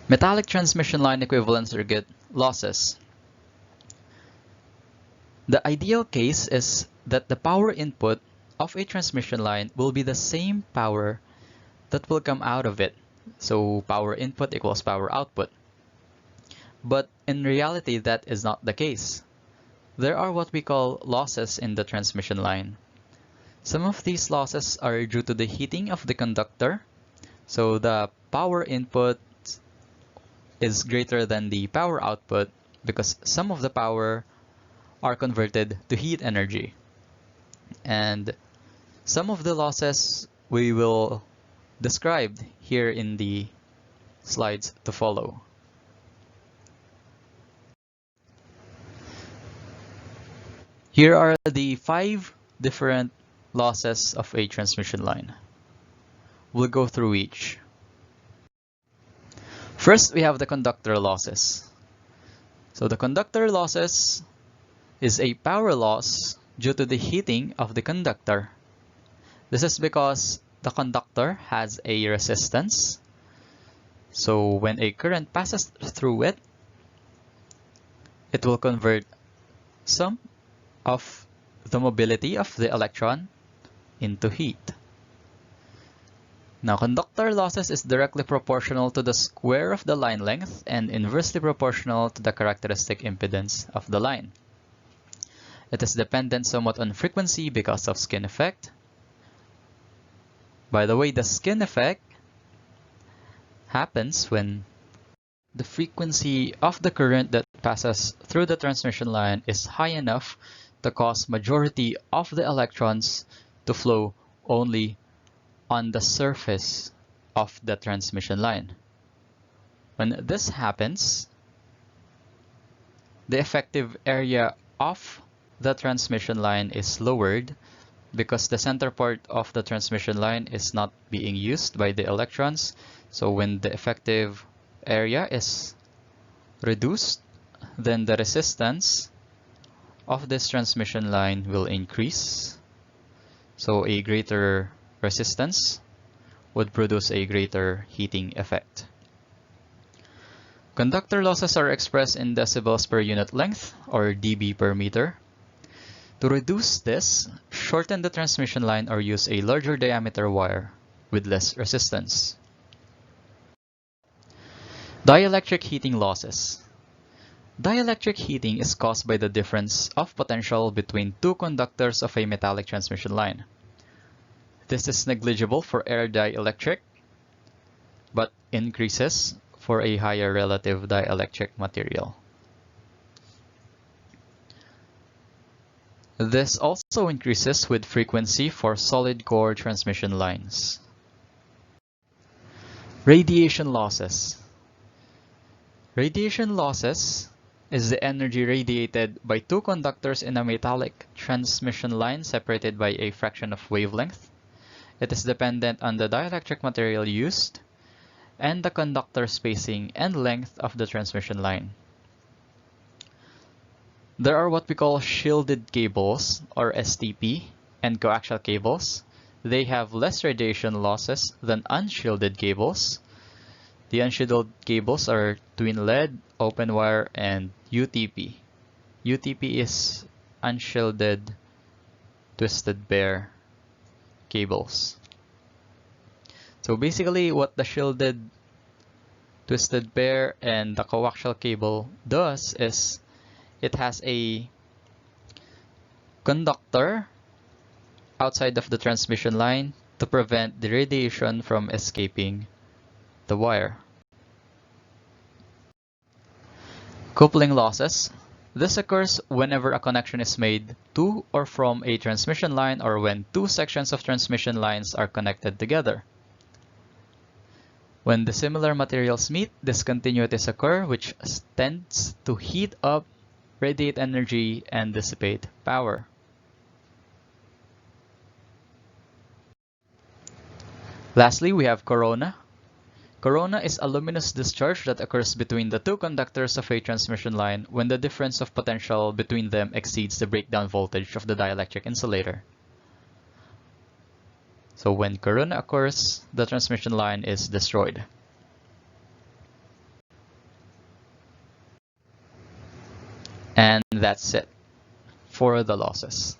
Metallic transmission line equivalent circuit losses. The ideal case is that the power input of a transmission line will be the same power that will come out of it. So power input equals power output. But in reality, that is not the case. There are what we call losses in the transmission line. Some of these losses are due to the heating of the conductor. So the power input is greater than the power output because some of the power are converted to heat energy. And some of the losses we will describe here in the slides to follow. Here are the 5 different losses of a transmission line. We'll go through each. First, we have the conductor losses. So the conductor losses is a power loss due to the heating of the conductor. This is because the conductor has a resistance. So when a current passes through it, it will convert some of the mobility of the electron into heat. Now, conductor losses is directly proportional to the square of the line length and inversely proportional to the characteristic impedance of the line. It is dependent somewhat on frequency because of skin effect. By the way, the skin effect happens when the frequency of the current that passes through the transmission line is high enough to cause majority of the electrons to flow only on the surface of the transmission line. When this happens, the effective area of the transmission line is lowered because the center part of the transmission line is not being used by the electrons. So when the effective area is reduced, then the resistance of this transmission line will increase. So a greater resistance would produce a greater heating effect. Conductor losses are expressed in decibels per unit length, or dB per meter. To reduce this, shorten the transmission line or use a larger diameter wire with less resistance. Dielectric heating losses. Dielectric heating is caused by the difference of potential between two conductors of a metallic transmission line. This is negligible for air dielectric, but increases for a higher relative dielectric material. This also increases with frequency for solid core transmission lines. Radiation losses. Radiation losses is the energy radiated by two conductors in a metallic transmission line separated by a fraction of wavelength. It is dependent on the dielectric material used and the conductor spacing and length of the transmission line. There are what we call shielded cables, or STP, and coaxial cables. They have less radiation losses than unshielded cables. The unshielded cables are twin lead, open wire, and UTP. UTP is unshielded twisted pair cables. So basically what the shielded twisted pair and the coaxial cable does is it has a conductor outside of the transmission line to prevent the radiation from escaping the wire. Coupling losses. This occurs whenever a connection is made to or from a transmission line or when two sections of transmission lines are connected together. When the similar materials meet, discontinuities occur, which tends to heat up, radiate energy, and dissipate power. Lastly, we have corona. Corona is a luminous discharge that occurs between the two conductors of a transmission line when the difference of potential between them exceeds the breakdown voltage of the dielectric insulator. So when corona occurs, the transmission line is destroyed. And that's it for the losses.